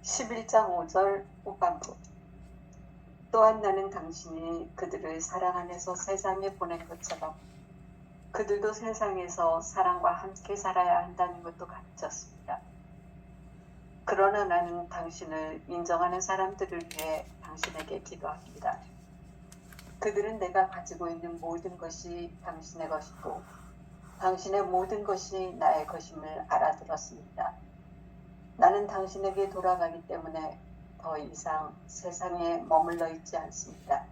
11장 5절 후반부. 또한 나는 당신이 그들을 사랑 안에서 세상에 보낸 것처럼 그들도 세상에서 사랑과 함께 살아야 한다는 것도 가르쳤습니다. 그러나 나는 당신을 인정하는 사람들을 위해 당신에게 기도합니다. 그들은 내가 가지고 있는 모든 것이 당신의 것이고 당신의 모든 것이 나의 것임을 알아들었습니다. 나는 당신에게 돌아가기 때문에 더 이상 세상에 머물러 있지 않습니다.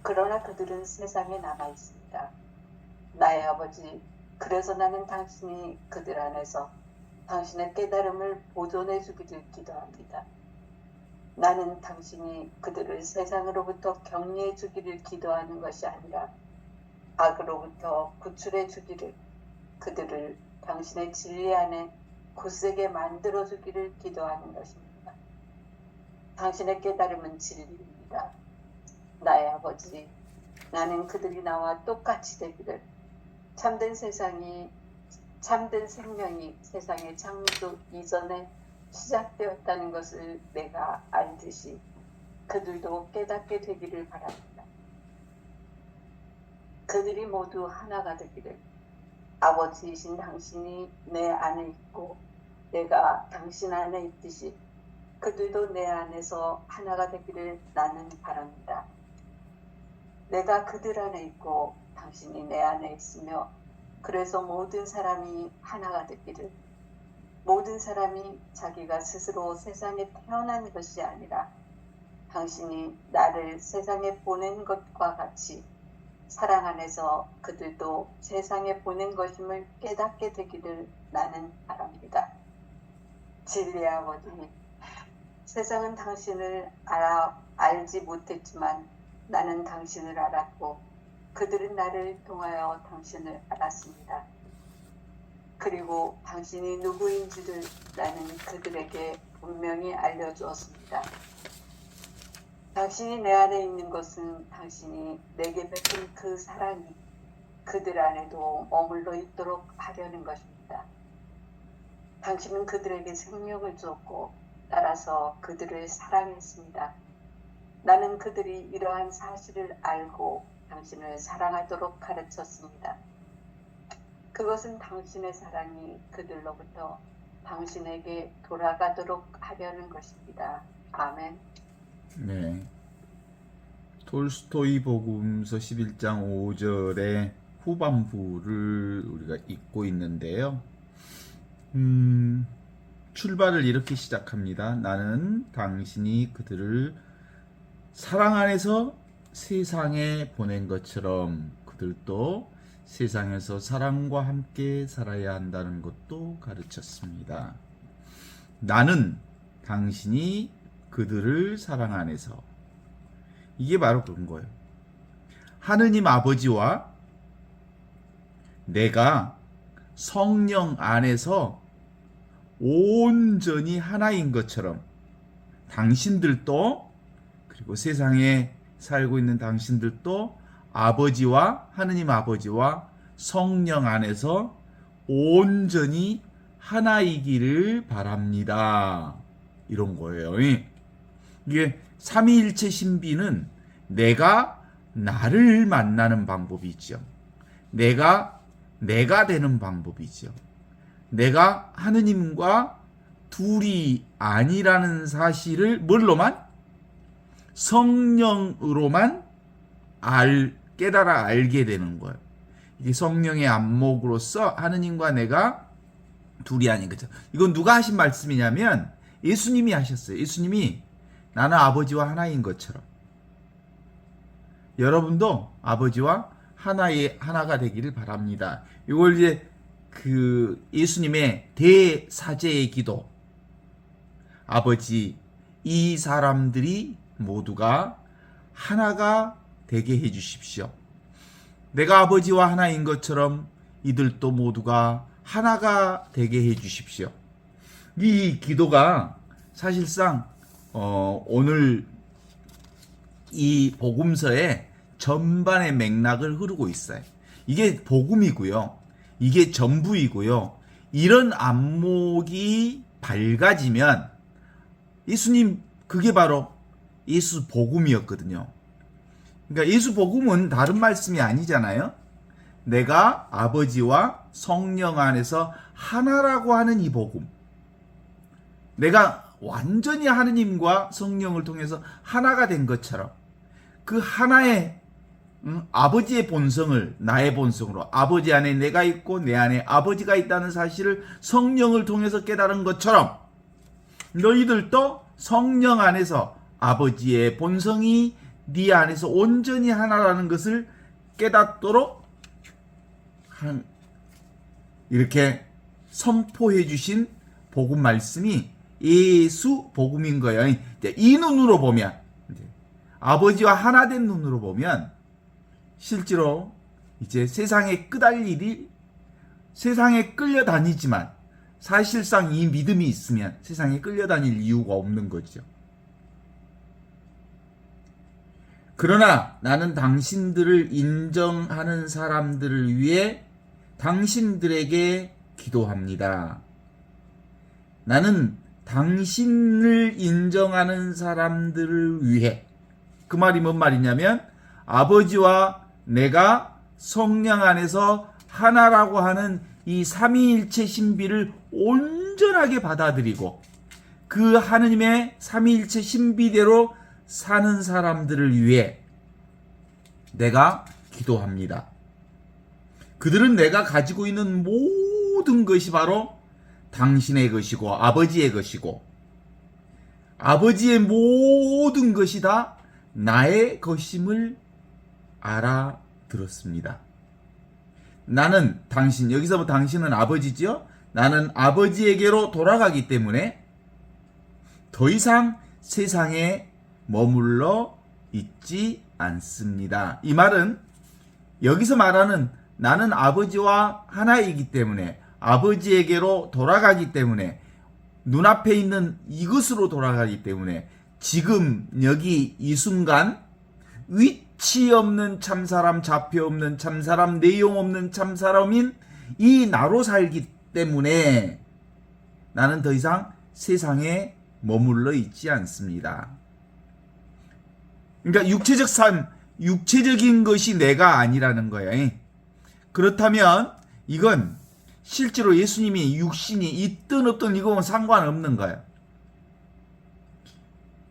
그러나 그들은 세상에 남아 있습니다. 나의 아버지, 그래서 나는 당신이 그들 안에서 당신의 깨달음을 보존해 주기를 기도합니다. 나는 당신이 그들을 세상으로부터 격리해 주기를 기도하는 것이 아니라 악으로부터 구출해 주기를, 그들을 당신의 진리 안에 굳세게 만들어 주기를 기도하는 것입니다. 당신의 깨달음은 진리입니다. 나의 아버지, 나는 그들이 나와 똑같이 되기를, 참된 생명이 세상의 창조 이전에 시작되었다는 것을 내가 알듯이 그들도 깨닫게 되기를 바랍니다. 그들이 모두 하나가 되기를, 아버지이신 당신이 내 안에 있고 내가 당신 안에 있듯이 그들도 내 안에서 하나가 되기를 나는 바랍니다. 내가 그들 안에 있고 당신이 내 안에 있으며 그래서 모든 사람이 하나가 되기를, 모든 사람이 자기가 스스로 세상에 태어난 것이 아니라 당신이 나를 세상에 보낸 것과 같이 사랑 안에서 그들도 세상에 보낸 것임을 깨닫게 되기를 나는 바랍니다. 진리의 아버지, 세상은 당신을 알지 못했지만 나는 당신을 알았고 그들은 나를 통하여 당신을 알았습니다. 그리고 당신이 누구인지를 나는 그들에게 분명히 알려주었습니다. 당신이 내 안에 있는 것은 당신이 내게 베푼 그 사랑이 그들 안에도 머물러 있도록 하려는 것입니다. 당신은 그들에게 생명을 주었고 따라서 그들을 사랑했습니다. 나는 그들이 이러한 사실을 알고 당신을 사랑하도록 가르쳤습니다. 그것은 당신의 사랑이 그들로부터 당신에게 돌아가도록 하려는 것입니다. 아멘. 네. 톨스토이 복음서 11장 5절의 후반부를 우리가 읽고 있는데요. 출발을 이렇게 시작합니다. 나는 당신이 그들을 사랑 안에서 세상에 보낸 것처럼 그들도 세상에서 사랑과 함께 살아야 한다는 것도 가르쳤습니다. 나는 당신이 그들을 사랑 안에서, 이게 바로 그런 거예요. 하느님 아버지와 내가 성령 안에서 온전히 하나인 것처럼 당신들도, 그리고 세상에 살고 있는 당신들도 아버지와 하느님 아버지와 성령 안에서 온전히 하나이기를 바랍니다. 이런 거예요. 이게 삼위일체 신비는 내가 나를 만나는 방법이죠. 내가 되는 방법이죠. 내가 하느님과 둘이 아니라는 사실을 뭘로만? 성령으로만 깨달아 알게 되는 거예요. 이게 성령의 안목으로서 하느님과 내가 둘이 아닌 거죠. 이건 누가 하신 말씀이냐면 예수님이 하셨어요. 예수님이 나는 아버지와 하나인 것처럼 여러분도 아버지와 하나가 되기를 바랍니다. 이걸 이제 그 예수님의 대사제의 기도, 아버지, 이 사람들이 모두가 하나가 되게 해 주십시오. 내가 아버지와 하나인 것처럼 이들도 모두가 하나가 되게 해 주십시오. 이 기도가 사실상 오늘 이 복음서의 전반의 맥락을 흐르고 있어요. 이게 복음이고요. 이게 전부이고요. 이런 안목이 밝아지면 예수님 그게 바로 예수 복음이었거든요. 그러니까 예수 복음은 다른 말씀이 아니잖아요. 내가 아버지와 성령 안에서 하나라고 하는 이 복음. 내가 완전히 하느님과 성령을 통해서 하나가 된 것처럼 그 하나의 아버지의 본성을 나의 본성으로 아버지 안에 내가 있고 내 안에 아버지가 있다는 사실을 성령을 통해서 깨달은 것처럼 너희들도 성령 안에서 아버지의 본성이 네 안에서 온전히 하나라는 것을 깨닫도록 이렇게 선포해 주신 복음 말씀이 예수 복음인 거예요. 이 눈으로 보면 아버지와 하나 된 눈으로 보면 실제로 이제 세상에 끄달 일이 세상에 끌려다니지만 사실상 이 믿음이 있으면 세상에 끌려다닐 이유가 없는 거죠. 그러나 나는 당신들을 인정하는 사람들을 위해 당신들에게 기도합니다. 나는 당신을 인정하는 사람들을 위해, 그 말이 뭔 말이냐면 아버지와 내가 성령 안에서 하나라고 하는 이 삼위일체 신비를 온전하게 받아들이고 그 하느님의 삼위일체 신비대로 사는 사람들을 위해 내가 기도합니다. 그들은 내가 가지고 있는 모든 것이 바로 당신의 것이고 아버지의 것이고 아버지의 모든 것이 다 나의 것임을 알아들었습니다. 나는 당신, 여기서 당신은 아버지지요? 나는 아버지에게로 돌아가기 때문에 더 이상 세상에 머물러 있지 않습니다. 이 말은 여기서 말하는 나는 아버지와 하나이기 때문에 아버지에게로 돌아가기 때문에 눈앞에 있는 이것으로 돌아가기 때문에 지금 여기 이 순간 위치 없는 참사람, 좌표 없는 참사람, 내용 없는 참사람인 이 나로 살기 때문에 나는 더 이상 세상에 머물러 있지 않습니다. 그러니까 육체적 삶, 육체적인 것이 내가 아니라는 거예요. 그렇다면 이건 실제로 예수님이 육신이 있든 없든 이거는 상관없는 거예요.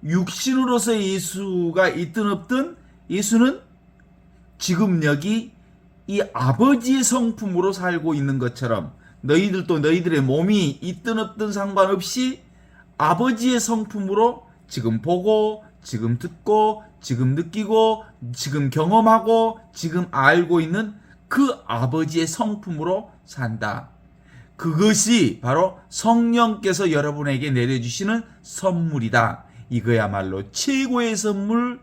육신으로서의 예수가 있든 없든 예수는 지금 여기 이 아버지의 성품으로 살고 있는 것처럼 너희들도 너희들의 몸이 있든 없든 상관없이 아버지의 성품으로 지금 보고 지금 듣고 지금 느끼고 지금 경험하고 지금 알고 있는 그 아버지의 성품으로 산다. 그것이 바로 성령께서 여러분에게 내려주시는 선물이다. 이거야말로 최고의 선물,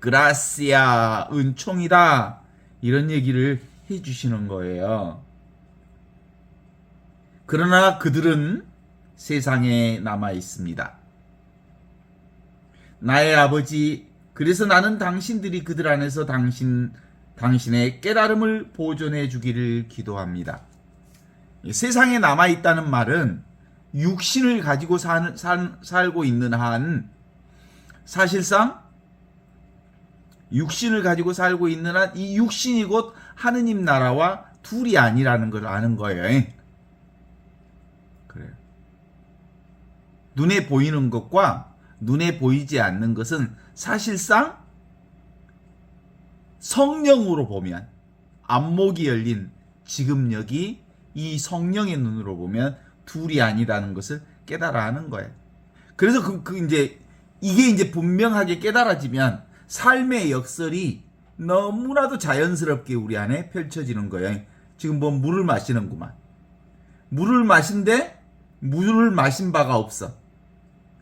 그라시아, 은총이다. 이런 얘기를 해주시는 거예요. 그러나 그들은 세상에 남아 있습니다. 나의 아버지, 그래서 나는 당신들이 그들 안에서 당신의 깨달음을 보존해 주기를 기도합니다. 세상에 남아 있다는 말은 육신을 가지고 살고 있는 한 사실상 육신을 가지고 살고 있는 한 이 육신이 곧 하느님 나라와 둘이 아니라는 걸 아는 거예요. 그래요. 눈에 보이는 것과 눈에 보이지 않는 것은 사실상 성령으로 보면 안목이 열린 지금 여기 이 성령의 눈으로 보면 둘이 아니라는 것을 깨달아 하는 거예요. 그래서 이게 이제 분명하게 깨달아지면 삶의 역설이 너무나도 자연스럽게 우리 안에 펼쳐지는 거예요. 지금 뭐 물을 마시는구만. 물을 마신데 물을 마신 바가 없어.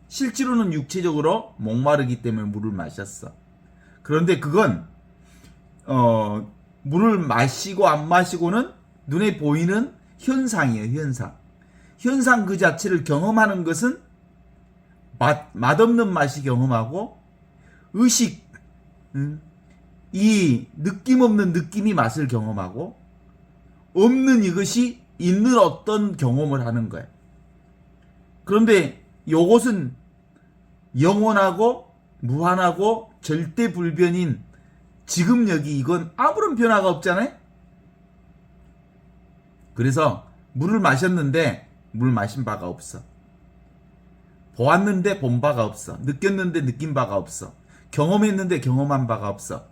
실제로는 육체적으로 목마르기 때문에 물을 마셨어. 그런데 그건 물을 마시고 안 마시고는 눈에 보이는 현상이에요. 현상 그 자체를 경험하는 것은 맛없는 맛이 경험하고 의식, 이 느낌 없는 느낌이 맛을 경험하고 없는 이것이 있는 어떤 경험을 하는 거예요. 그런데 이것은 영원하고 무한하고 절대 불변인 지금 여기 이건 아무런 변화가 없잖아요. 그래서 물을 마셨는데 물 마신 바가 없어. 보았는데 본 바가 없어. 느꼈는데 느낀 바가 없어. 경험했는데 경험한 바가 없어.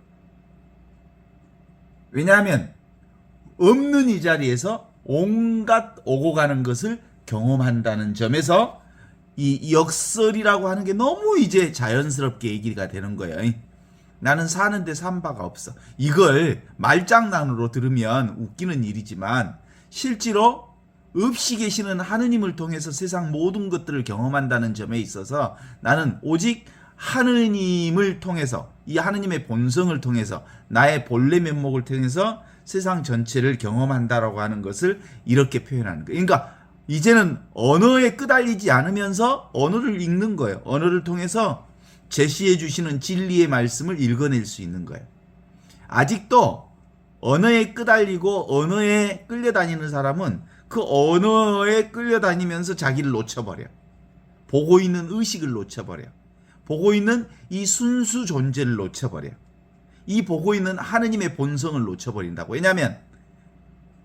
왜냐하면 없는 이 자리에서 온갖 오고 가는 것을 경험한다는 점에서 이 역설이라고 하는 게 너무 이제 자연스럽게 얘기가 되는 거예요. 나는 사는데 산 바가 없어. 이걸 말장난으로 들으면 웃기는 일이지만 실제로 없이 계시는 하느님을 통해서 세상 모든 것들을 경험한다는 점에 있어서 나는 오직 하느님을 통해서 이 하느님의 본성을 통해서 나의 본래 면목을 통해서 세상 전체를 경험한다라고 하는 것을 이렇게 표현하는 거예요. 그러니까 이제는 언어에 끄달리지 않으면서 언어를 읽는 거예요. 언어를 통해서 제시해 주시는 진리의 말씀을 읽어낼 수 있는 거예요. 아직도 언어에 끄달리고 언어에 끌려다니는 사람은 그 언어에 끌려다니면서 자기를 놓쳐버려. 보고 있는 의식을 놓쳐버려. 보고 있는 이 순수 존재를 놓쳐버려. 이 보고 있는 하느님의 본성을 놓쳐버린다고. 왜냐하면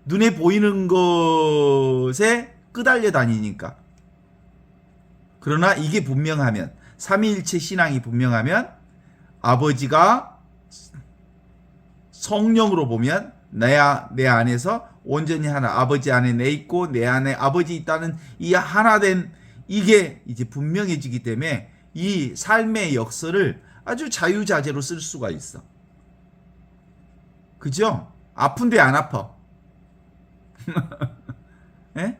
눈에 보이는 것에 끄달려 다니니까. 그러나 이게 분명하면, 삼위일체 신앙이 분명하면 아버지가 성령으로 보면 내 안에서 온전히 하나, 아버지 안에 내 있고 내 안에 아버지 있다는 이 하나된 이게 이제 분명해지기 때문에 이 삶의 역설을 아주 자유자재로 쓸 수가 있어. 그죠? 아픈데 안 아파. 예?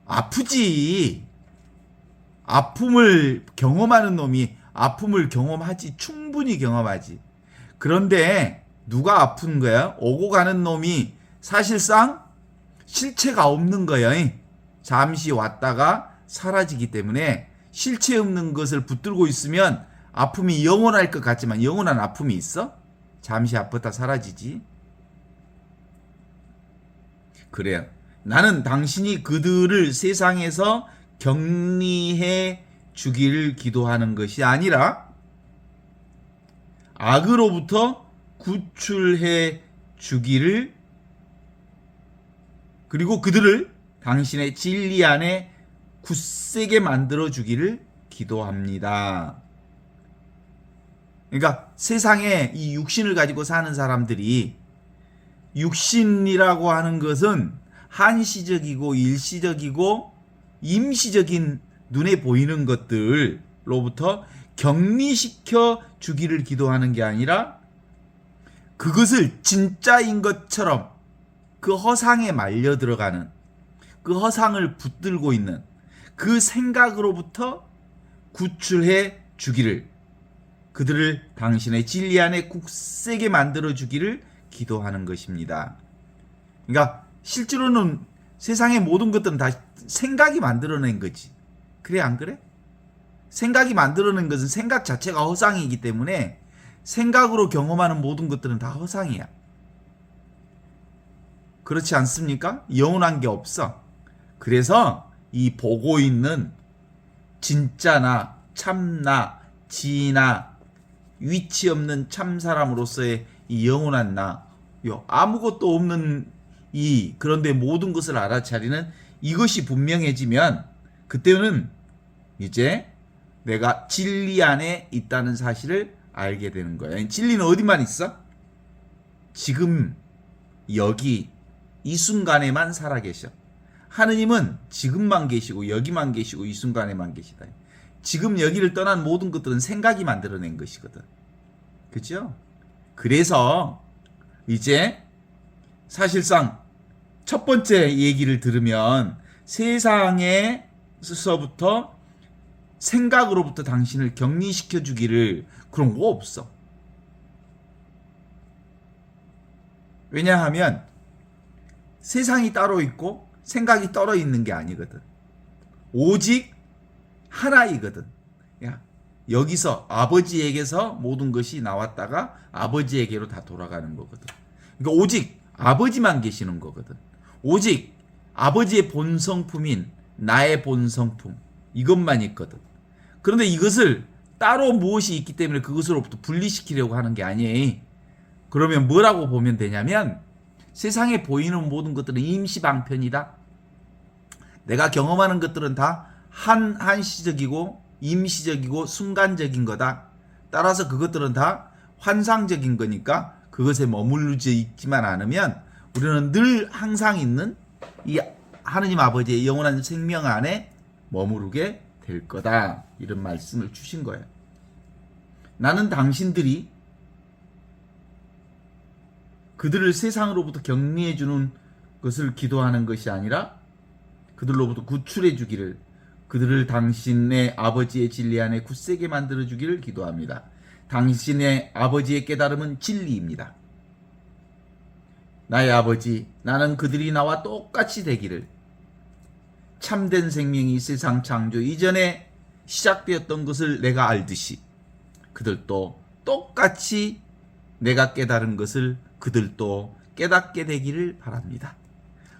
아프지. 아픔을 경험하는 놈이 아픔을 경험하지. 충분히 경험하지. 그런데 누가 아픈 거야? 오고 가는 놈이 사실상 실체가 없는 거예요. 잠시 왔다가 사라지기 때문에 실체 없는 것을 붙들고 있으면 아픔이 영원할 것 같지만 영원한 아픔이 있어? 잠시 아프다 사라지지. 그래요. 나는 당신이 그들을 세상에서 격리해 주기를 기도하는 것이 아니라 악으로부터 구출해 주기를, 그리고 그들을 당신의 진리 안에 굳세게 만들어 주기를 기도합니다. 그러니까 세상에 이 육신을 가지고 사는 사람들이, 육신이라고 하는 것은 한시적이고 일시적이고 임시적인 눈에 보이는 것들로부터 격리시켜 주기를 기도하는 게 아니라 그것을 진짜인 것처럼 그 허상에 말려 들어가는, 그 허상을 붙들고 있는 그 생각으로부터 구출해 주기를, 그들을 당신의 진리 안에 굳세게 만들어 주기를 기도하는 것입니다. 그러니까 실제로는 세상의 모든 것들은 다 생각이 만들어낸 거지. 그래 안 그래? 생각이 만들어낸 것은 생각 자체가 허상이기 때문에 생각으로 경험하는 모든 것들은 다 허상이야. 그렇지 않습니까? 영원한 게 없어. 그래서 이 보고 있는 진짜나 참나, 지나, 위치 없는 참사람으로서의 이 영원한 나, 아무것도 없는 그런데 모든 것을 알아차리는 이것이 분명해지면 그때는 이제 내가 진리 안에 있다는 사실을 알게 되는 거예요. 진리는 어디만 있어? 지금 여기 이 순간에만 살아계셔. 하느님은 지금만 계시고 여기만 계시고 이 순간에만 계시다. 지금 여기를 떠난 모든 것들은 생각이 만들어낸 것이거든. 그죠? 그래서 이제 사실상 첫 번째 얘기를 들으면 세상에서부터 생각으로부터 당신을 격리시켜 주기를, 그런 거 없어. 왜냐하면 세상이 따로 있고 생각이 떨어 있는 게 아니거든. 오직 하나이거든. 여기서 아버지에게서 모든 것이 나왔다가 아버지에게로 다 돌아가는 거거든. 그러니까 오직 아버지만 계시는 거거든. 오직 아버지의 본성품인 나의 본성품, 이것만 있거든. 그런데 이것을 따로 무엇이 있기 때문에 그것으로부터 분리시키려고 하는 게 아니에요. 그러면 뭐라고 보면 되냐면 세상에 보이는 모든 것들은 임시방편이다. 내가 경험하는 것들은 다 한시적이고 임시적이고 순간적인 거다. 따라서 그것들은 다 환상적인 거니까 그것에 머무르지 있지만 않으면 우리는 늘 항상 있는 이 하느님 아버지의 영원한 생명 안에 머무르게 될 거다. 이런 말씀을 주신 거예요. 나는 당신들이 그들을 세상으로부터 격리해 주는 것을 기도하는 것이 아니라 그들로부터 구출해 주기를, 그들을 당신의 아버지의 진리 안에 굳세게 만들어 주기를 기도합니다. 당신의 아버지의 깨달음은 진리입니다. 나의 아버지, 나는 그들이 나와 똑같이 되기를, 참된 생명이 세상 창조 이전에 시작되었던 것을 내가 알듯이 그들도 똑같이 내가 깨달은 것을 그들도 깨닫게 되기를 바랍니다.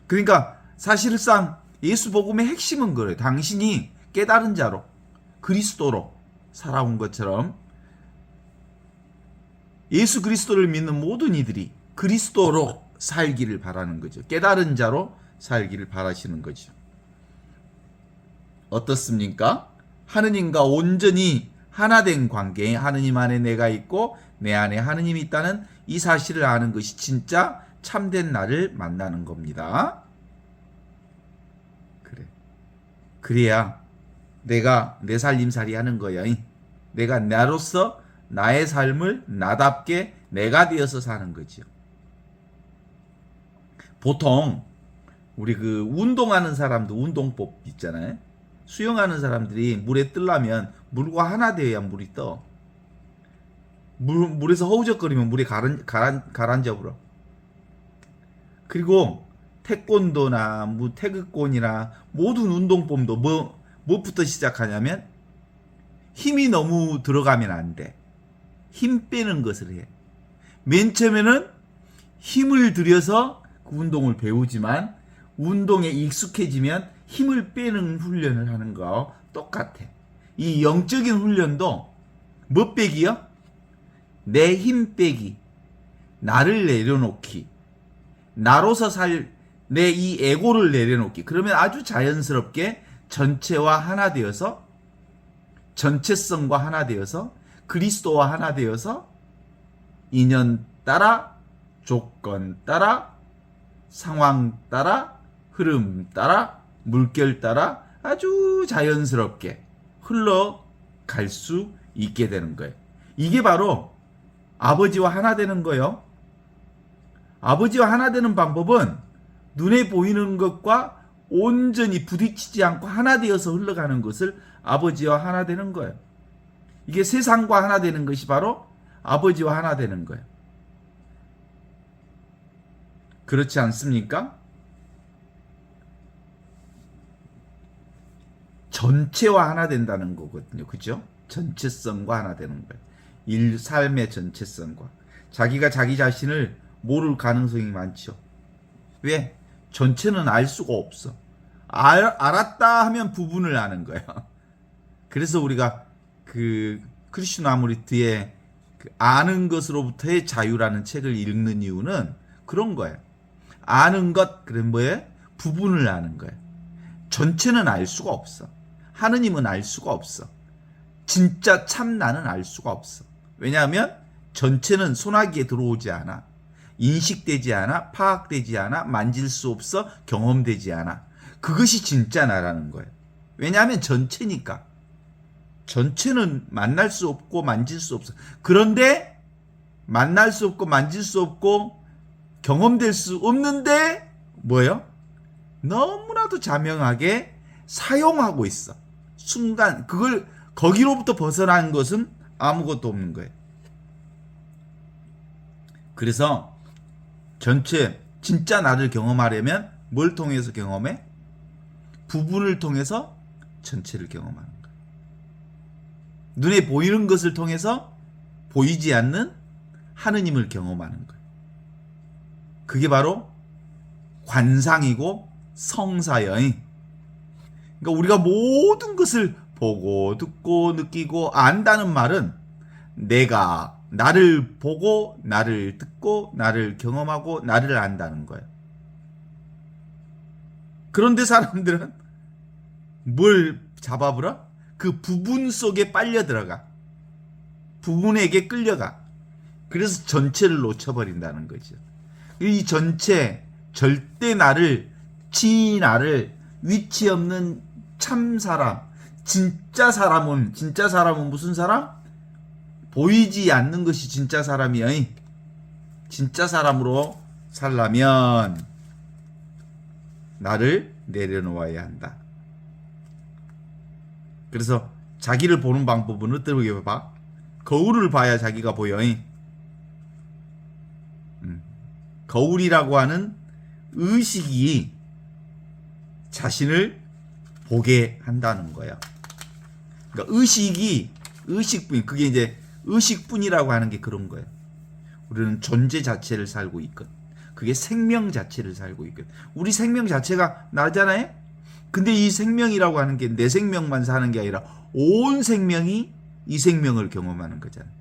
그러니까 사실상 예수 복음의 핵심은 그래요. 당신이 깨달은 자로 그리스도로 살아온 것처럼 예수 그리스도를 믿는 모든 이들이 그리스도로 살기를 바라는 거죠. 깨달은 자로 살기를 바라시는 거죠. 어떻습니까? 하느님과 온전히 하나된 관계에 하느님 안에 내가 있고 내 안에 하느님이 있다는 이 사실을 아는 것이 진짜 참된 나를 만나는 겁니다. 그래야 내가 내 살림살이 하는 거야. 내가 나로서 나의 삶을 나답게 내가 되어서 사는 거지요. 보통 우리 그 운동하는 사람도 운동법 있잖아요. 수영하는 사람들이 물에 뜨려면 물과 하나 되어야 물이 떠. 물에서 허우적거리면 물에 가라앉아 버려. 그리고 태권도나 태극권이나 모든 운동법도 뭐부터 시작하냐면 힘이 너무 들어가면 안 돼. 힘 빼는 것을 해. 맨 처음에는 힘을 들여서 그 운동을 배우지만 운동에 익숙해지면 힘을 빼는 훈련을 하는 거 똑같아. 이 영적인 훈련도 뭐 빼기요? 내 힘 빼기, 나를 내려놓기, 나로서 살 내 이 에고를 내려놓기. 그러면 아주 자연스럽게 전체와 하나 되어서, 전체성과 하나 되어서, 그리스도와 하나 되어서 인연 따라, 조건 따라, 상황 따라, 흐름 따라, 물결 따라 아주 자연스럽게 흘러갈 수 있게 되는 거예요. 이게 바로 아버지와 하나 되는 거예요. 아버지와 하나 되는 방법은 눈에 보이는 것과 온전히 부딪히지 않고 하나 되어서 흘러가는 것을 아버지와 하나 되는 거예요. 이게 세상과 하나 되는 것이 바로 아버지와 하나 되는 거예요. 그렇지 않습니까? 전체와 하나 된다는 거거든요. 그죠? 전체성과 하나 되는 거예요. 삶의 전체성과. 자기가 자기 자신을 모를 가능성이 많죠. 왜? 전체는 알 수가 없어. 알았다 하면 부분을 아는 거예요. 그래서 우리가 그 크리슈나무리트의 그 아는 것으로부터의 자유라는 책을 읽는 이유는 그런 거예요. 아는 것, 그럼 뭐예요? 부분을 아는 거예요. 전체는 알 수가 없어. 하느님은 알 수가 없어. 진짜 참 나는 알 수가 없어. 왜냐하면 전체는 소나기에 들어오지 않아. 인식되지 않아. 파악되지 않아. 만질 수 없어. 경험되지 않아. 그것이 진짜 나라는 거예요. 왜냐하면 전체니까. 전체는 만날 수 없고 만질 수 없어. 그런데 만날 수 없고 만질 수 없고 경험될 수 없는데 뭐예요? 너무나도 자명하게 사용하고 있어. 순간 그걸 거기로부터 벗어난 것은 아무것도 없는 거예요. 그래서 전체 진짜 나를 경험하려면 뭘 통해서 경험해? 부분을 통해서 전체를 경험하는 거예요. 눈에 보이는 것을 통해서 보이지 않는 하느님을 경험하는 거예요. 그게 바로 관상이고 성사여인. 그러니까 우리가 모든 것을 보고 듣고 느끼고 안다는 말은 내가 나를 보고 나를 듣고 나를 경험하고 나를 안다는 거예요. 그런데 사람들은 뭘 잡아버려? 그 부분 속에 빨려 들어가. 부분에게 끌려가. 그래서 전체를 놓쳐버린다는 거죠. 이 전체 절대 나를 나를 위치 없는 참 사람, 진짜 사람은 무슨 사람? 보이지 않는 것이 진짜 사람이야. 진짜 사람으로 살려면 나를 내려놓아야 한다. 그래서 자기를 보는 방법은 어떻게 봐? 거울을 봐야 자기가 보여. 거울이라고 하는 의식이 자신을 보게 한다는 거야. 그러니까 의식뿐, 그게 이제 의식뿐이라고 하는 게 그런 거예요. 우리는 존재 자체를 살고 있거든. 그게 생명 자체를 살고 있거든. 우리 생명 자체가 나잖아요. 근데 이 생명이라고 하는 게 내 생명만 사는 게 아니라 온 생명이 이 생명을 경험하는 거잖아요.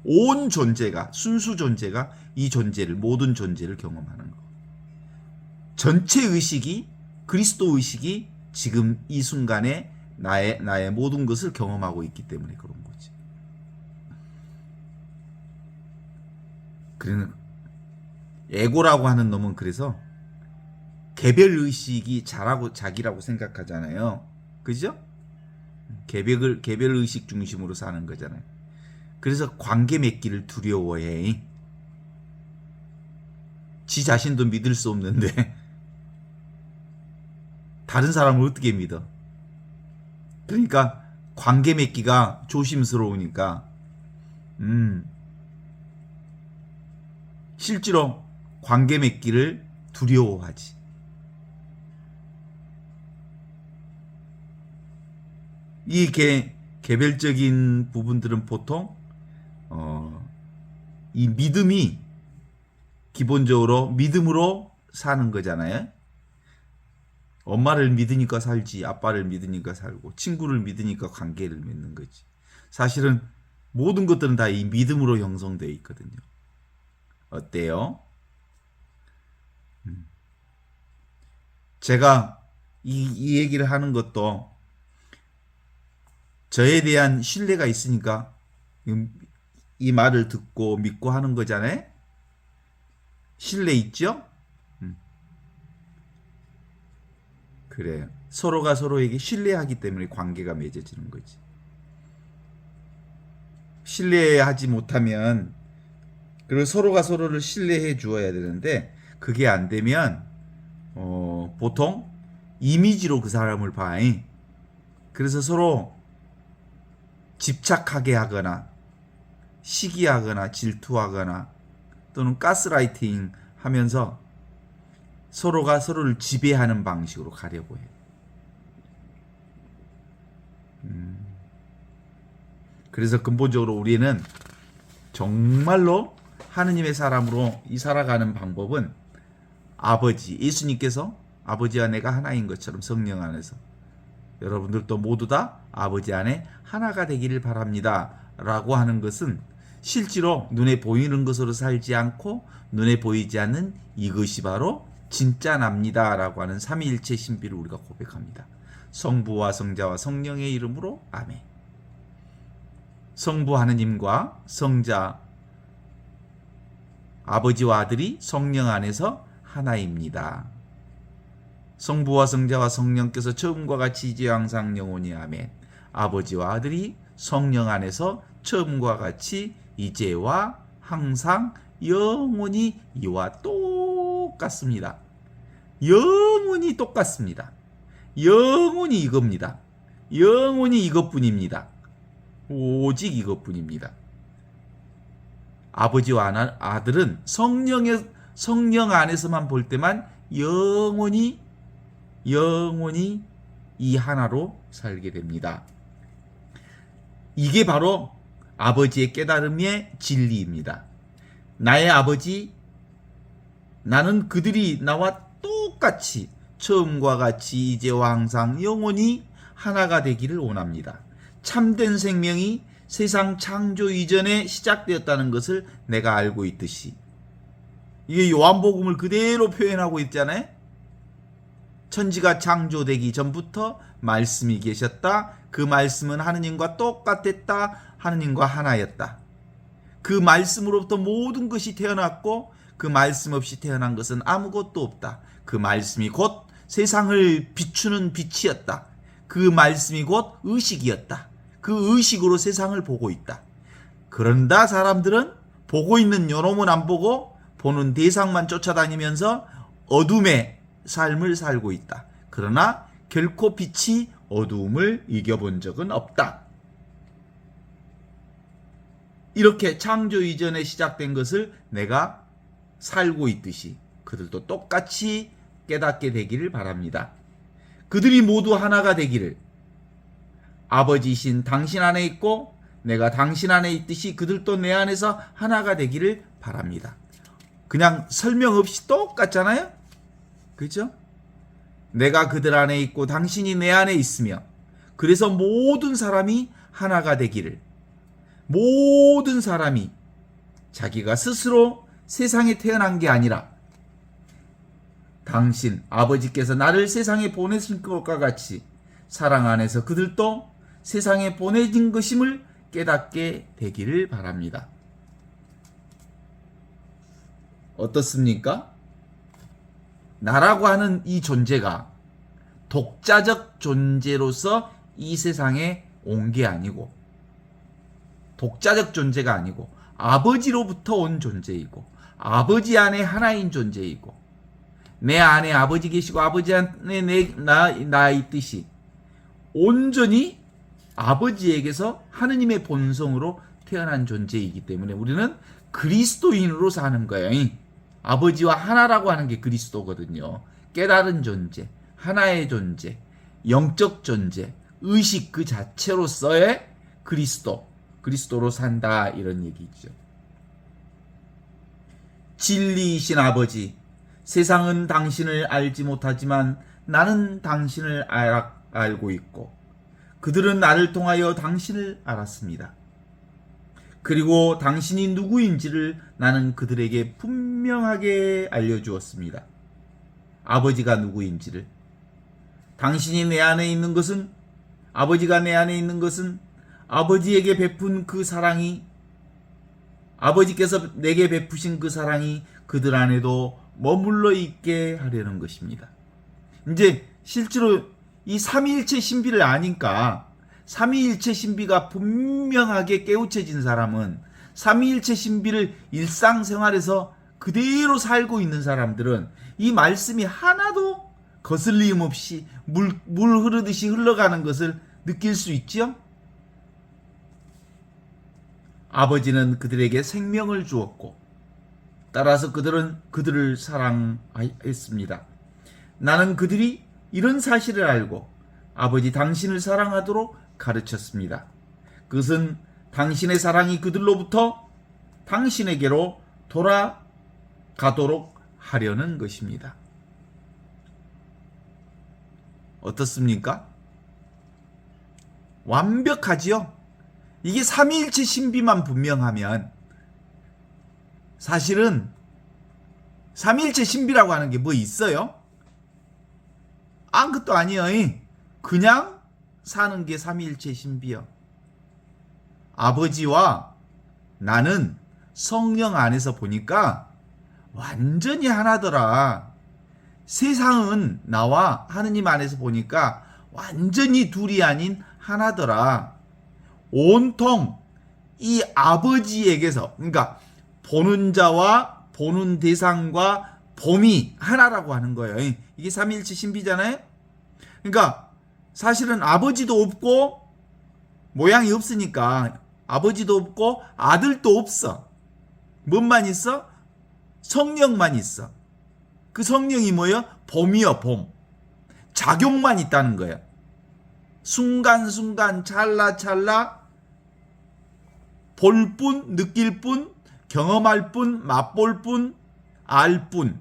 온 존재가, 순수 존재가 이 존재를, 모든 존재를 경험하는 거. 전체 의식이, 그리스도 의식이 지금 이 순간에 나의 모든 것을 경험하고 있기 때문에 그런 거지. 그러는 에고라고 하는 놈은 그래서 개별 의식이 자기라고 생각하잖아요. 그죠? 개별 의식 중심으로 사는 거잖아요. 그래서 관계 맺기를 두려워해. 지 자신도 믿을 수 없는데 다른 사람을 어떻게 믿어? 그러니까 관계 맺기가 조심스러우니까 실제로 관계 맺기를 두려워하지. 이 개별적인 부분들은 보통 이 믿음이 기본적으로 믿음으로 사는 거잖아요. 엄마를 믿으니까 살지, 아빠를 믿으니까 살고, 친구를 믿으니까 관계를 맺는 거지. 사실은 모든 것들은 다 이 믿음으로 형성되어 있거든요. 어때요? 제가 이 얘기를 하는 것도 저에 대한 신뢰가 있으니까 이 말을 듣고 믿고 하는 거잖아요. 신뢰 있죠? 그래요. 서로가 서로에게 신뢰하기 때문에 관계가 맺어지는 거지. 신뢰하지 못하면, 그리고 서로가 서로를 신뢰해 주어야 되는데 그게 안 되면 보통 이미지로 그 사람을 봐. 그래서 서로 집착하게 하거나 시기하거나 질투하거나 또는 가스라이팅 하면서 서로가 서로를 지배하는 방식으로 가려고 해요. 그래서 근본적으로 우리는 정말로 하느님의 사람으로 이 살아가는 방법은 아버지, 예수님께서 아버지와 내가 하나인 것처럼 성령 안에서 여러분들도 모두 다 아버지 안에 하나가 되기를 바랍니다 라고 하는 것은 실제로 눈에 보이는 것으로 살지 않고 눈에 보이지 않는 이것이 바로 진짜 납니다 라고 하는 삼위일체 신비를 우리가 고백합니다. 성부와 성자와 성령의 이름으로 아멘. 성부 하느님과 성자 아버지와 아들이 성령 안에서 하나입니다. 성부와 성자와 성령께서 처음과 같이 이제 항상 영원히 아멘. 아버지와 아들이 성령 안에서 처음과 같이 이제와 항상 영원히 이와 똑같습니다. 영원히 똑같습니다. 영원히 이겁니다. 영원히 이것뿐입니다. 오직 이것뿐입니다. 아버지와 아들은 성령 안에서만 볼 때만 영원히 이 하나로 살게 됩니다. 이게 바로 아버지의 깨달음의 진리입니다. 나의 아버지, 나는 그들이 나와 똑같이 처음과 같이 이제와 항상 영원히 하나가 되기를 원합니다. 참된 생명이 세상 창조 이전에 시작되었다는 것을 내가 알고 있듯이, 이게 요한복음을 그대로 표현하고 있잖아요. 천지가 창조되기 전부터 말씀이 계셨다. 그 말씀은 하느님과 똑같았다. 하느님과 하나였다. 그 말씀으로부터 모든 것이 태어났고 그 말씀 없이 태어난 것은 아무것도 없다. 그 말씀이 곧 세상을 비추는 빛이었다. 그 말씀이 곧 의식이었다. 그 의식으로 세상을 보고 있다. 그런다 사람들은 보고 있는 요놈은 안 보고 보는 대상만 쫓아다니면서 어둠의 삶을 살고 있다. 그러나 결코 빛이 어두움을 이겨본 적은 없다. 이렇게 창조 이전에 시작된 것을 내가 살고 있듯이 그들도 똑같이 깨닫게 되기를 바랍니다. 그들이 모두 하나가 되기를, 아버지이신 당신 안에 있고 내가 당신 안에 있듯이 그들도 내 안에서 하나가 되기를 바랍니다. 그냥 설명 없이 똑같잖아요? 그렇죠? 내가 그들 안에 있고 당신이 내 안에 있으며 그래서 모든 사람이 하나가 되기를, 모든 사람이 자기가 스스로 세상에 태어난 게 아니라 당신 아버지께서 나를 세상에 보내신 것과 같이 사랑 안에서 그들도 세상에 보내진 것임을 깨닫게 되기를 바랍니다. 어떻습니까? 나라고 하는 이 존재가 독자적 존재로서 이 세상에 온 게 아니고, 독자적 존재가 아니고 아버지로부터 온 존재이고 아버지 안에 하나인 존재이고, 내 안에 아버지 계시고 아버지 안에 나 있듯이 온전히 아버지에게서 하느님의 본성으로 태어난 존재이기 때문에 우리는 그리스도인으로 사는 거예요. 아버지와 하나라고 하는 게 그리스도거든요. 깨달은 존재, 하나의 존재, 영적 존재, 의식 그 자체로서의 그리스도로 산다, 이런 얘기죠. 진리이신 아버지, 세상은 당신을 알지 못하지만 나는 당신을 알고 있고 그들은 나를 통하여 당신을 알았습니다. 그리고 당신이 누구인지를 나는 그들에게 분명하게 알려주었습니다. 아버지가 누구인지를. 당신이 내 안에 있는 것은, 아버지가 내 안에 있는 것은 아버지에게 베푼 그 사랑이, 아버지께서 내게 베푸신 그 사랑이 그들 안에도 머물러 있게 하려는 것입니다. 이제 실제로 이 삼위일체 신비를 아니까, 삼위일체 신비가 분명하게 깨우쳐진 사람은, 삼위일체 신비를 일상생활에서 그대로 살고 있는 사람들은 이 말씀이 하나도 거슬림 없이 물 흐르듯이 흘러가는 것을 느낄 수 있죠? 아버지는 그들에게 생명을 주었고 따라서 그들은 그들을 사랑했습니다. 나는 그들이 이런 사실을 알고 아버지 당신을 사랑하도록 가르쳤습니다. 그것은 당신의 사랑이 그들로부터 당신에게로 돌아가도록 하려는 것입니다. 어떻습니까? 완벽하지요? 이게 삼위일체 신비만 분명하면, 사실은 삼위일체 신비라고 하는 게 뭐 있어요? 아무것도 아니에요. 그냥 사는 게 삼위일체 신비요. 아버지와 나는 성령 안에서 보니까 완전히 하나더라. 세상은 나와 하느님 안에서 보니까 완전히 둘이 아닌 하나더라. 온통 이 아버지에게서, 그러니까 보는 자와 보는 대상과 봄이 하나라고 하는 거예요. 이게 삼위일체 신비잖아요. 그러니까 사실은 아버지도 없고 모양이 없으니까 아버지도 없고 아들도 없어. 뭔만 있어? 성령만 있어. 그 성령이 뭐예요? 봄이요, 봄. 작용만 있다는 거예요. 순간순간 찰나찰나 볼 뿐, 느낄 뿐, 경험할 뿐, 맛볼 뿐, 알 뿐,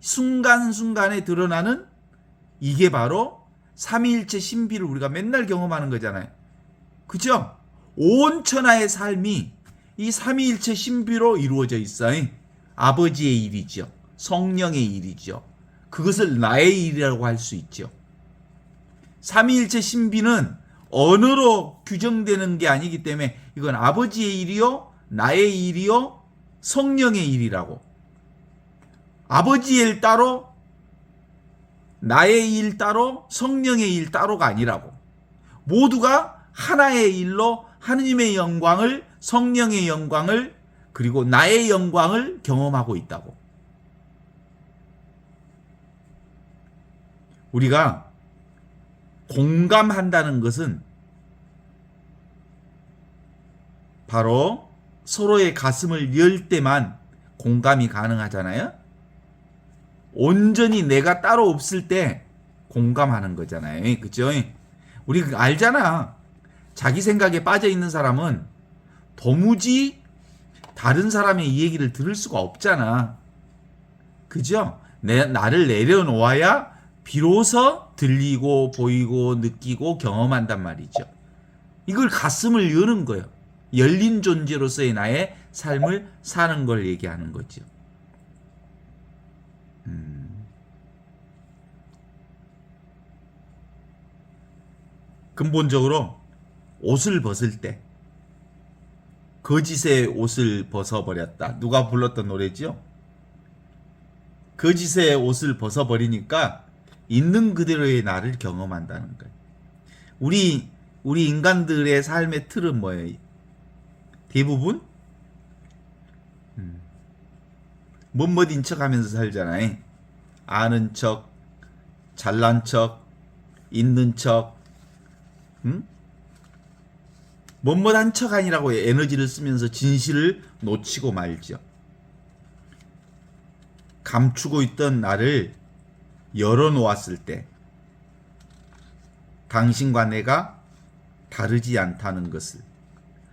순간순간에 드러나는, 이게 바로 삼위일체 신비를 우리가 맨날 경험하는 거잖아요. 그죠? 온 천하의 삶이 이 삼위일체 신비로 이루어져 있어요. 아버지의 일이죠. 성령의 일이죠. 그것을 나의 일이라고 할 수 있죠. 삼위일체 신비는 언어로 규정되는 게 아니기 때문에 이건 아버지의 일이요, 나의 일이요, 성령의 일이라고. 아버지의 일 따로, 나의 일 따로, 성령의 일 따로가 아니라고. 모두가 하나의 일로 하느님의 영광을, 성령의 영광을, 그리고 나의 영광을 경험하고 있다고. 우리가 공감한다는 것은 바로 서로의 가슴을 열 때만 공감이 가능하잖아요. 온전히 내가 따로 없을 때 공감하는 거잖아요. 그죠? 우리 알잖아. 자기 생각에 빠져 있는 사람은 도무지 다른 사람의 이 얘기를 들을 수가 없잖아. 그죠? 나를 내려놓아야 비로소 들리고 보이고 느끼고 경험한단 말이죠. 이걸 가슴을 여는 거예요. 열린 존재로서의 나의 삶을 사는 걸 얘기하는 거죠. 근본적으로 옷을 벗을 때 거짓의 옷을 벗어버렸다. 누가 불렀던 노래죠? 거짓의 옷을 벗어버리니까 있는 그대로의 나를 경험한다는 거예요. 우리 인간들의 삶의 틀은 뭐예요? 대부분 멋멋인 척 하면서 살잖아요. 아는 척, 잘난 척, 있는 척, 멋멋한 척 아니라고 에너지를 쓰면서 진실을 놓치고 말죠. 감추고 있던 나를 열어놓았을 때 당신과 내가 다르지 않다는 것을,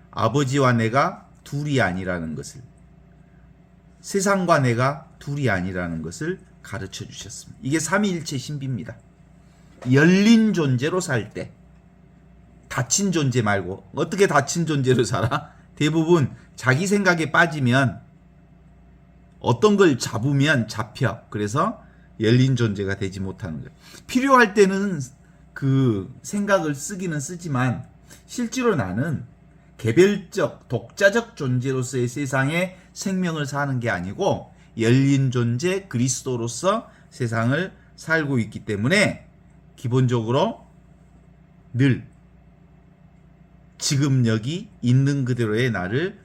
아버지와 내가 둘이 아니라는 것을, 세상과 내가 둘이 아니라는 것을 가르쳐 주셨습니다. 이게 삼위일체 신비입니다. 열린 존재로 살 때, 닫힌 존재 말고. 어떻게 닫힌 존재로 살아? 대부분 자기 생각에 빠지면 어떤 걸 잡으면 잡혀. 그래서 열린 존재가 되지 못하는 거예요. 필요할 때는 그 생각을 쓰기는 쓰지만 실제로 나는 개별적 독자적 존재로서의 세상에 생명을 사는 게 아니고 열린 존재 그리스도로서 세상을 살고 있기 때문에 기본적으로 늘 지금 여기 있는 그대로의 나를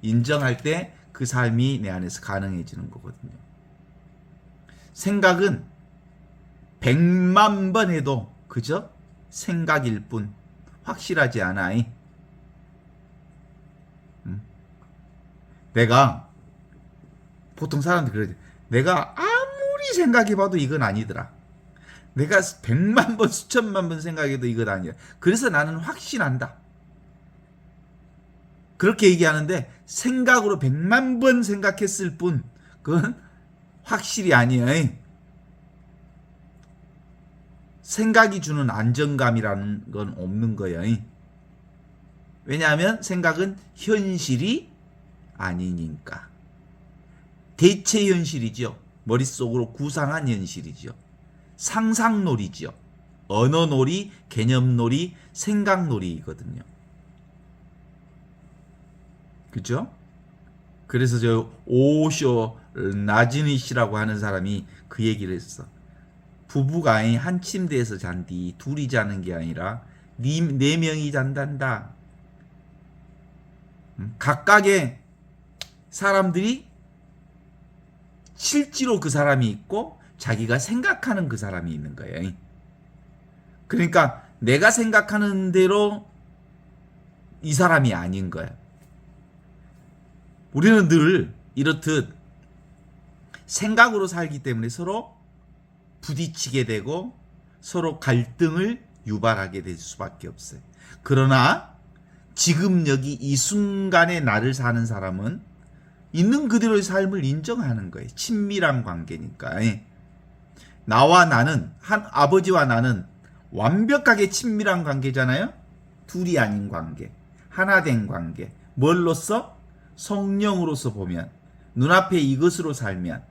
인정할 때 그 삶이 내 안에서 가능해지는 거거든요. 생각은 100만 번 해도 그저 생각일 뿐 확실하지 않아. 내가 보통 사람들이 그러지. 내가 아무리 생각해봐도 이건 아니더라. 내가 100만 번 수천만 번 생각해도 이건 아니야. 그래서 나는 확신한다. 그렇게 얘기하는데 생각으로 100만 번 생각했을 뿐 그건 확실히 아니에요. 생각이 주는 안정감이라는 건 없는 거예요. 왜냐하면 생각은 현실이 아니니까. 대체 현실이죠. 머릿속으로 구상한 현실이죠. 상상놀이죠. 언어놀이, 개념놀이, 생각놀이거든요. 그죠? 그래서 저 오쇼 나즈니시라고 하는 사람이 그 얘기를 했어. 부부가 한 침대에서 잔디 둘이 자는 게 아니라 네 명이 잔단다. 각각의 사람들이 실제로 그 사람이 있고 자기가 생각하는 그 사람이 있는 거예요. 그러니까 내가 생각하는 대로 이 사람이 아닌 거야. 우리는 늘 이렇듯 생각으로 살기 때문에 서로 부딪히게 되고 서로 갈등을 유발하게 될 수밖에 없어요. 그러나 지금 여기 이 순간의 나를 사는 사람은 있는 그대로의 삶을 인정하는 거예요. 친밀한 관계니까. 나와 나는, 한 아버지와 나는 완벽하게 친밀한 관계잖아요. 둘이 아닌 관계, 하나 된 관계. 뭘로써? 성령으로서 보면, 눈앞에 이것으로 살면,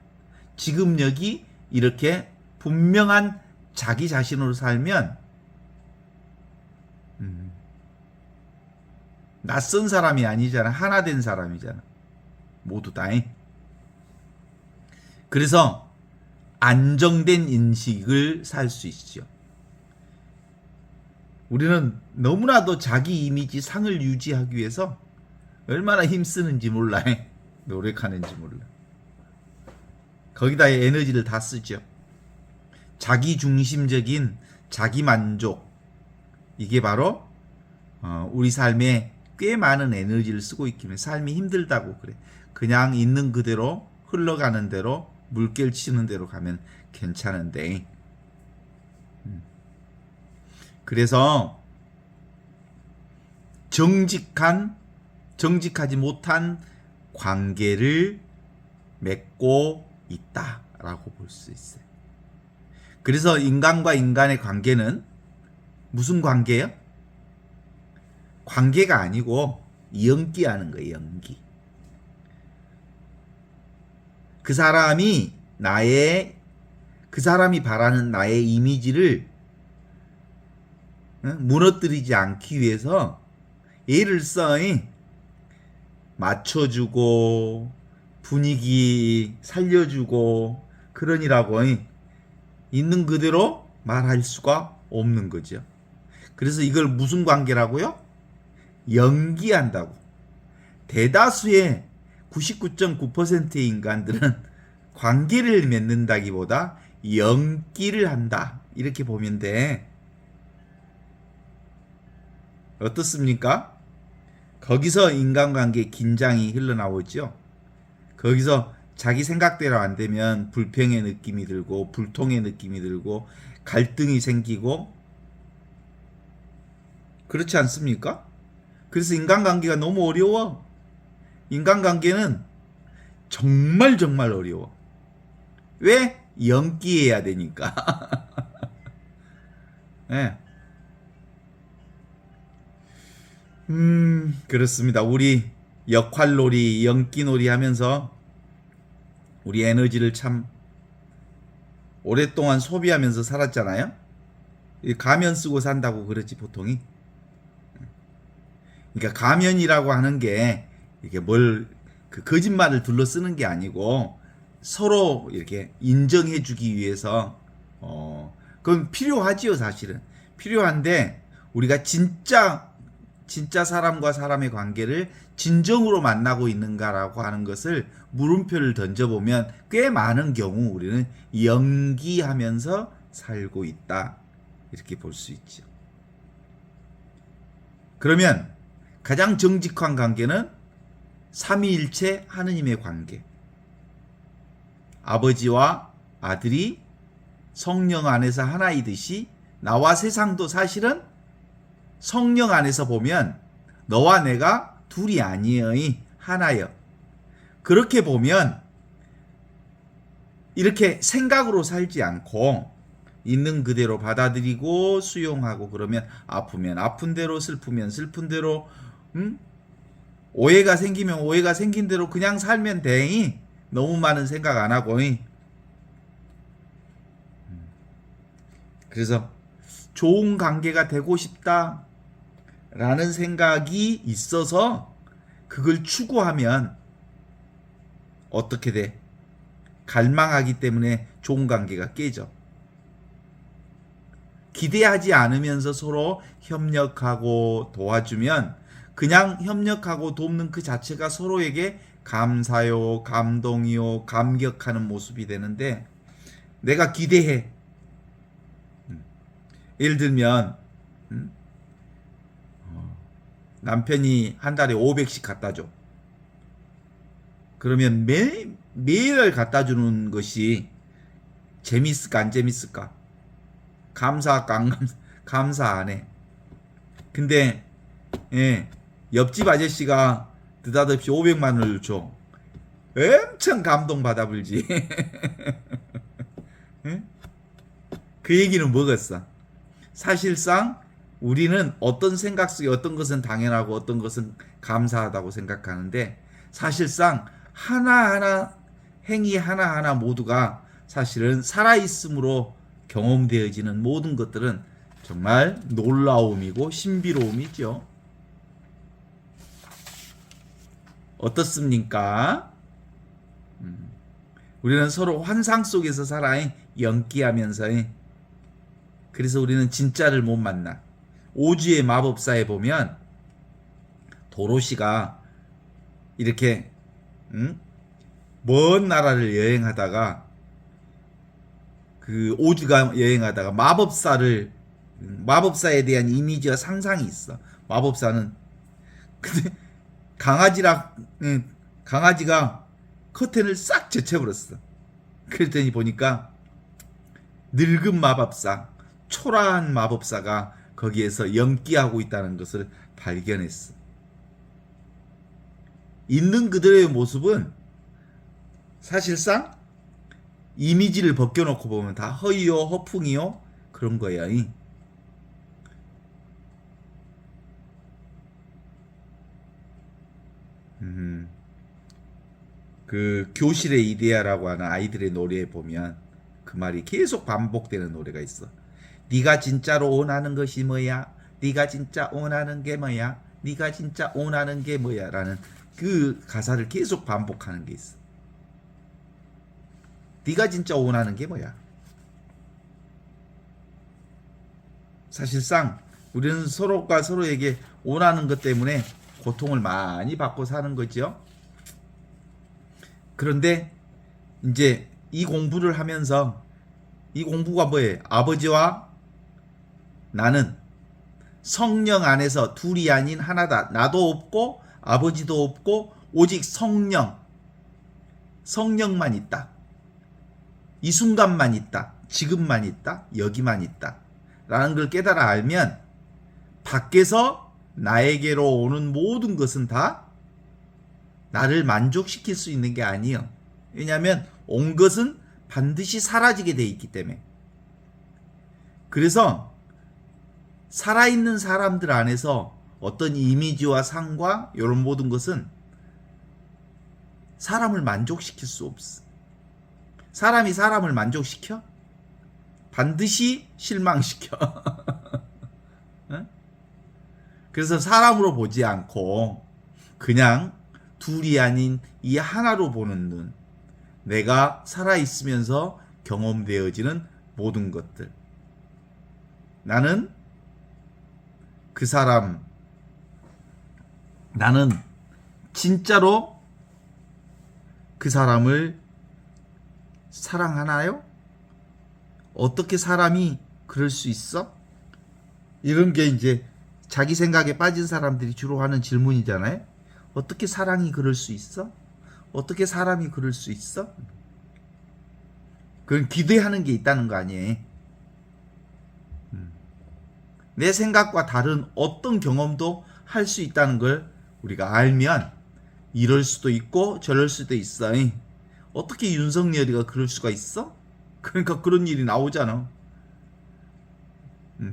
지금 여기 이렇게 분명한 자기 자신으로 살면 낯선 사람이 아니잖아. 하나 된 사람이잖아. 모두 다. 그래서 안정된 인식을 살 수 있죠. 우리는 너무나도 자기 이미지 상을 유지하기 위해서 얼마나 힘쓰는지 몰라. 노력하는지 몰라. 거기다 에너지를 다 쓰죠. 자기 중심적인 자기 만족, 이게 바로 우리 삶에 꽤 많은 에너지를 쓰고 있기 때문에 삶이 힘들다고 그래. 그냥 있는 그대로 흘러가는 대로 물결 치는 대로 가면 괜찮은데. 그래서 정직하지 못한 관계를 맺고 있다라고 볼 수 있어요. 그래서 인간과 인간의 관계는 무슨 관계예요? 관계가 아니고 연기하는 거예요. 연기. 그 사람이 바라는 나의 이미지를 무너뜨리지 않기 위해서 애를 써. 맞춰주고 분위기 살려주고 그러니라고 있는 그대로 말할 수가 없는 거죠. 그래서 이걸 무슨 관계라고요? 연기한다고. 대다수의 99.9%의 인간들은 관계를 맺는다기보다 연기를 한다. 이렇게 보면 돼. 어떻습니까? 거기서 인간관계 긴장이 흘러나오죠. 거기서 자기 생각대로 안 되면 불평의 느낌이 들고 불통의 느낌이 들고 갈등이 생기고 그렇지 않습니까? 그래서 인간관계가 너무 어려워. 인간관계는 정말 어려워. 왜? 연기해야 되니까. 네. 그렇습니다. 우리 역할놀이, 연기놀이 하면서 우리 에너지를 참 오랫동안 소비하면서 살았잖아요. 가면 쓰고 산다고 그러지 보통이. 그러니까 가면이라고 하는 게 이게 그 거짓말을 둘러 쓰는 게 아니고 서로 이렇게 인정해주기 위해서 그건 필요하지요. 사실은 필요한데 우리가 진짜 사람과 사람의 관계를 진정으로 만나고 있는가라고 하는 것을 물음표를 던져보면 꽤 많은 경우 우리는 연기하면서 살고 있다. 이렇게 볼 수 있죠. 그러면 가장 정직한 관계는 삼위일체 하느님의 관계. 아버지와 아들이 성령 안에서 하나이듯이 나와 세상도 사실은 성령 안에서 보면 너와 내가 둘이 아니에요. 하나요. 그렇게 보면 이렇게 생각으로 살지 않고 있는 그대로 받아들이고 수용하고 그러면 아프면 아픈 대로 슬프면 슬픈 대로 오해가 생기면 오해가 생긴 대로 그냥 살면 돼. 너무 많은 생각 안 하고. 그래서 좋은 관계가 되고 싶다 라는 생각이 있어서 그걸 추구하면 어떻게 돼? 갈망하기 때문에 좋은 관계가 깨져. 기대하지 않으면서 서로 협력하고 도와주면 그냥 협력하고 돕는 그 자체가 서로에게 감사요, 감동이요, 감격하는 모습이 되는데 내가 기대해. 예를 들면 남편이 한 달에 500씩 갖다 줘. 그러면 매일 갖다 주는 것이 재밌을까 안 재밌을까? 감사할까 안 감사 안 해. 근데 옆집 아저씨가 느닷없이 500만 원을 줘. 엄청 감동받아 불지. 그 얘기는 뭐겠어? 사실상 우리는 어떤 생각 속에 어떤 것은 당연하고 어떤 것은 감사하다고 생각하는데 사실상 하나하나 행위 하나하나 모두가 사실은 살아있음으로 경험되어지는 모든 것들은 정말 놀라움이고 신비로움이죠. 어떻습니까? 우리는 서로 환상 속에서 살아 연기하면서 그래서 우리는 진짜를 못 만나. 오주의 마법사에 보면 도로시가 이렇게 먼 나라를 여행하다가 그 오주가 여행하다가 마법사에 대한 이미지와 상상이 있어. 마법사는 근데 강아지가 커튼을 싹 제쳐버렸어. 그랬더니 보니까 늙은 마법사, 초라한 마법사가 거기에서 연기하고 있다는 것을 발견했어. 있는 그들의 모습은 사실상 이미지를 벗겨놓고 보면 다 허위요, 허풍이요, 그런 거야. 그 교실의 이데아라고 하는 아이들의 노래에 보면 그 말이 계속 반복되는 노래가 있어. 네가 진짜로 원하는 것이 뭐야? 네가 진짜 원하는 게 뭐야? 네가 진짜 원하는 게 뭐야? 라는 그 가사를 계속 반복하는 게 있어. 네가 진짜 원하는 게 뭐야? 사실상 우리는 서로가 서로에게 원하는 것 때문에 고통을 많이 받고 사는 거죠. 그런데 이제 이 공부를 하면서 이 공부가 뭐예요? 아버지와 나는 성령 안에서 둘이 아닌 하나다. 나도 없고 아버지도 없고 오직 성령만 있다. 이 순간만 있다. 지금만 있다. 여기만 있다. 라는 걸 깨달아 알면 밖에서 나에게로 오는 모든 것은 다 나를 만족시킬 수 있는 게 아니에요. 왜냐하면 온 것은 반드시 사라지게 돼 있기 때문에. 그래서 살아있는 사람들 안에서 어떤 이미지와 상과 이런 모든 것은 사람을 만족시킬 수 없어. 사람이 사람을 만족시켜? 반드시 실망시켜. 그래서 사람으로 보지 않고 그냥 둘이 아닌 이 하나로 보는 눈, 내가 살아있으면서 경험되어지는 모든 것들. 나는 그 사람, 나는 진짜로 그 사람을 사랑하나요? 어떻게 사람이 그럴 수 있어? 이런 게 이제 자기 생각에 빠진 사람들이 주로 하는 질문이잖아요. 어떻게 사랑이 그럴 수 있어? 어떻게 사람이 그럴 수 있어? 그건 기대하는 게 있다는 거 아니에요. 내 생각과 다른 어떤 경험도 할 수 있다는 걸 우리가 알면 이럴 수도 있고 저럴 수도 있어. 어떻게 윤석열이가 그럴 수가 있어? 그러니까 그런 일이 나오잖아.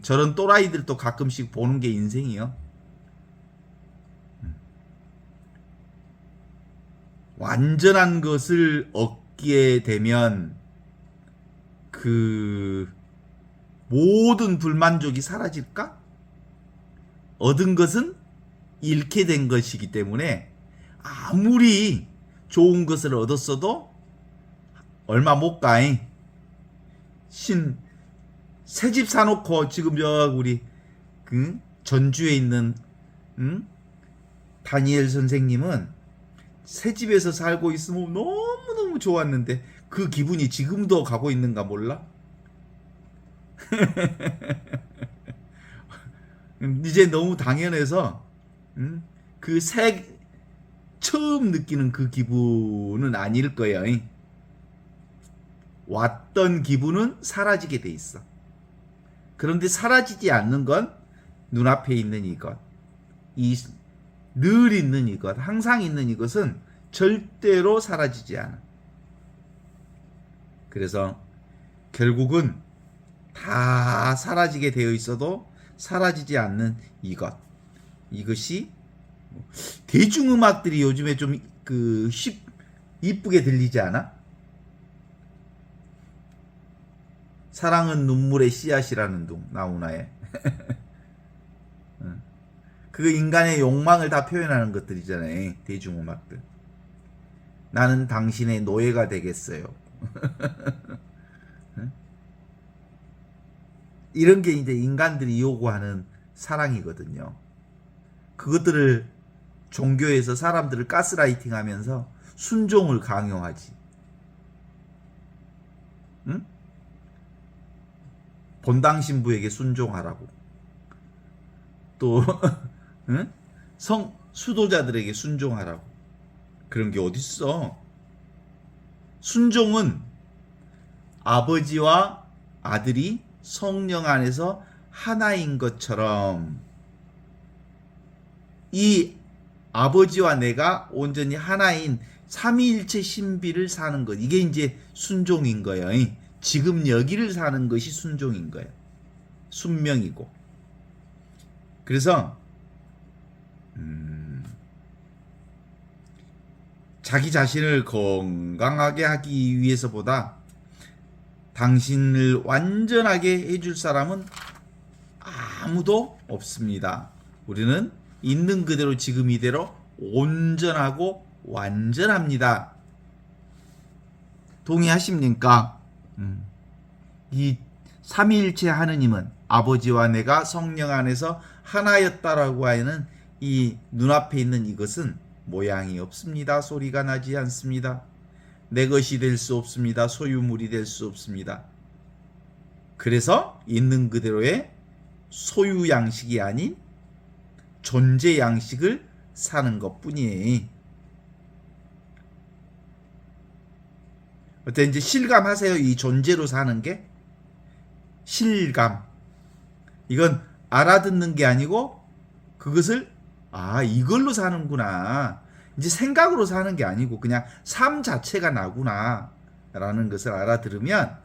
저런 또라이들도 가끔씩 보는 게 인생이요. 완전한 것을 얻게 되면 그 모든 불만족이 사라질까? 얻은 것은 잃게 된 것이기 때문에 아무리 좋은 것을 얻었어도 얼마 못 가. 새 집 사놓고 지금 우리 전주에 있는 다니엘 선생님은 새 집에서 살고 있으면 너무너무 좋았는데 그 기분이 지금도 가고 있는가 몰라? 이제 너무 당연해서 그 처음 느끼는 그 기분은 아닐 거예요. 왔던 기분은 사라지게 돼 있어. 그런데 사라지지 않는 건 눈앞에 있는 이것, 늘 있는 이것, 항상 있는 이것은 절대로 사라지지 않아. 그래서 결국은 다 사라지게 되어 있어도 사라지지 않는 이것이 대중음악들이 요즘에 좀 이쁘게 들리지 않아? 사랑은 눈물의 씨앗이라는 둥 나훈아의 그 인간의 욕망을 다 표현하는 것들이잖아요. 대중음악들. 나는 당신의 노예가 되겠어요. 이런 게 이제 인간들이 요구하는 사랑이거든요. 그것들을 종교에서 사람들을 가스라이팅 하면서 순종을 강요하지. 응? 본당 신부에게 순종하라고. 또 응? 수도자들에게 순종하라고. 그런 게 어딨어. 순종은 아버지와 아들이 성령 안에서 하나인 것처럼 이 아버지와 내가 온전히 하나인 삼위일체 신비를 사는 것. 이게 이제 순종인 거예요. 지금 여기를 사는 것이 순종인 거예요. 순명이고. 그래서 자기 자신을 건강하게 하기 위해서보다 당신을 완전하게 해줄 사람은 아무도 없습니다. 우리는 있는 그대로 지금 이대로 온전하고 완전합니다. 동의하십니까? 이 삼위일체 하느님은 아버지와 내가 성령 안에서 하나였다라고 하는 이 눈앞에 있는 이것은 모양이 없습니다. 소리가 나지 않습니다. 내 것이 될 수 없습니다. 소유물이 될 수 없습니다. 그래서 있는 그대로의 소유 양식이 아닌 존재 양식을 사는 것뿐이에요. 어때 이제 실감하세요? 이 존재로 사는 게 실감. 이건 알아듣는 게 아니고 그것을 이걸로 사는구나. 이제 생각으로 사는 게 아니고 그냥 삶 자체가 나구나 라는 것을 알아들으면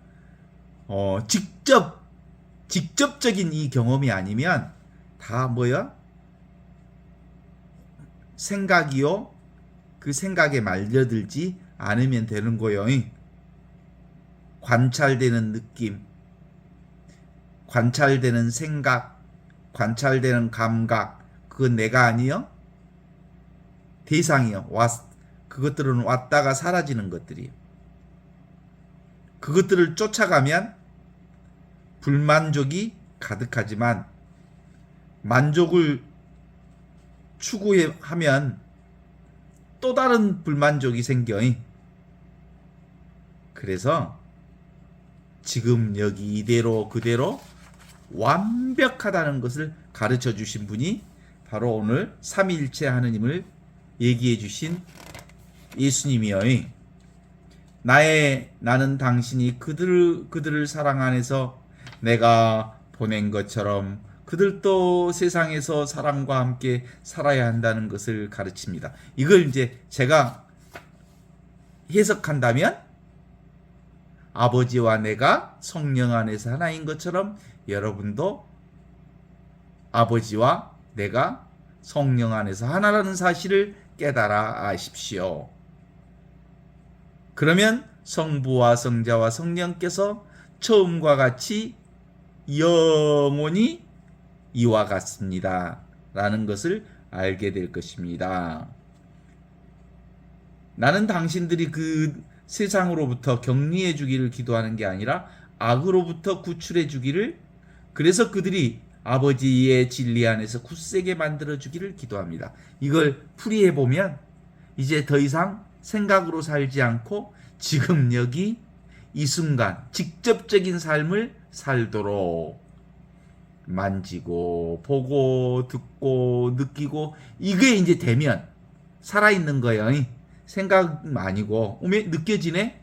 직접적인 이 경험이 아니면 다 뭐야? 생각이요. 그 생각에 말려들지 않으면 되는 거예요. 관찰되는 느낌, 관찰되는 생각, 관찰되는 감각, 그건 내가 아니요. 대상이요. 그것들은 왔다가 사라지는 것들이에요. 그것들을 쫓아가면 불만족이 가득하지만 만족을 추구하면 또 다른 불만족이 생겨. 그래서 지금 여기 이대로 그대로 완벽하다는 것을 가르쳐 주신 분이 바로 오늘 삼위일체 하느님을 얘기해 주신 예수님이요. 나는 당신이 그들을 사랑 안에서 내가 보낸 것처럼 그들도 세상에서 사랑과 함께 살아야 한다는 것을 가르칩니다. 이걸 이제 제가 해석한다면 아버지와 내가 성령 안에서 하나인 것처럼 여러분도 아버지와 내가 성령 안에서 하나라는 사실을 깨달아 아십시오. 그러면 성부와 성자와 성령께서 처음과 같이 영원히 이와 같습니다. 라는 것을 알게 될 것입니다. 나는 당신들이 그 세상으로부터 격리해 주기를 기도하는 게 아니라 악으로부터 구출해 주기를, 그래서 그들이 아버지의 진리 안에서 굳세게 만들어 주기를 기도합니다. 이걸 풀이해 보면 이제 더 이상 생각으로 살지 않고 지금 여기 이 순간 직접적인 삶을 살도록 만지고 보고 듣고 느끼고 이게 이제 되면 살아있는 거예요. 생각 아니고 오메 느껴지네,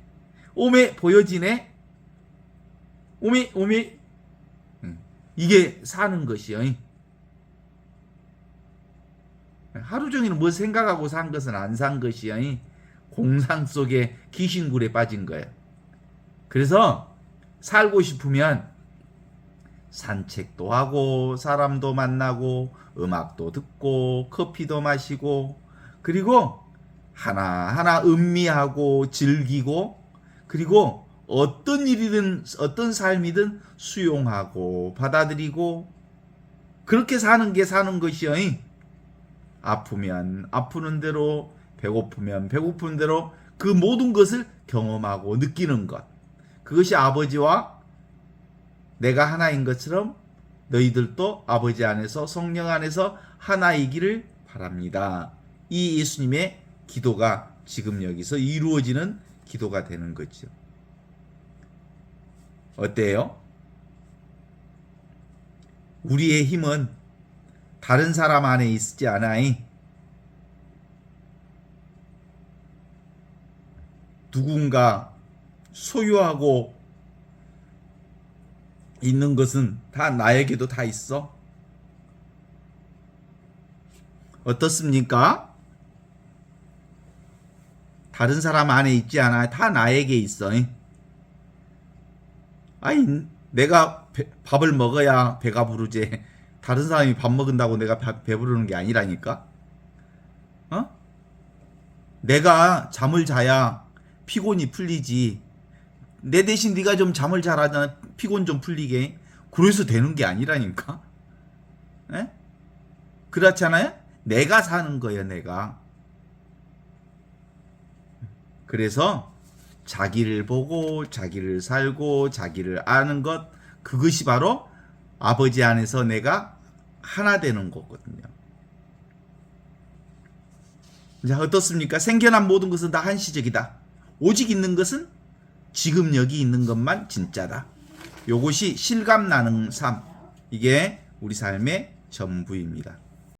오메 보여지네, 오메 이게 사는 것이요. 하루 종일 뭐 생각하고 산 것은 안 산 것이요. 공상 속에 귀신굴에 빠진 거예요. 그래서 살고 싶으면 산책도 하고 사람도 만나고 음악도 듣고 커피도 마시고 그리고 하나하나 음미하고 즐기고 그리고 어떤 일이든 어떤 삶이든 수용하고 받아들이고 그렇게 사는 게 사는 것이요. 아프면 아프는 대로 배고프면 배고픈 대로 그 모든 것을 경험하고 느끼는 것. 그것이 아버지와 내가 하나인 것처럼 너희들도 아버지 안에서 성령 안에서 하나이기를 바랍니다. 이 예수님의 기도가 지금 여기서 이루어지는 기도가 되는 거죠. 어때요? 우리의 힘은 다른 사람 안에 있지 않아이. 누군가 소유하고 있는 것은 다 나에게도 다 있어. 어떻습니까? 다른 사람 안에 있지 않아. 다 나에게 있어. 아니, 내가 밥을 먹어야 배가 부르지. 다른 사람이 밥 먹은다고 내가 배부르는 게 아니라니까. 어? 내가 잠을 자야 피곤이 풀리지. 내 대신 네가 좀 잠을 자라잖아. 피곤 좀 풀리게. 그래서 되는 게 아니라니까. 에? 그렇잖아요? 내가 사는 거예요, 내가. 그래서 자기를 보고 자기를 살고 자기를 아는 것, 그것이 바로 아버지 안에서 내가 하나 되는 거거든요. 자, 어떻습니까? 생겨난 모든 것은 다 한시적이다. 오직 있는 것은 지금 여기 있는 것만 진짜다. 요것이 실감나는 삶. 이게 우리 삶의 전부입니다.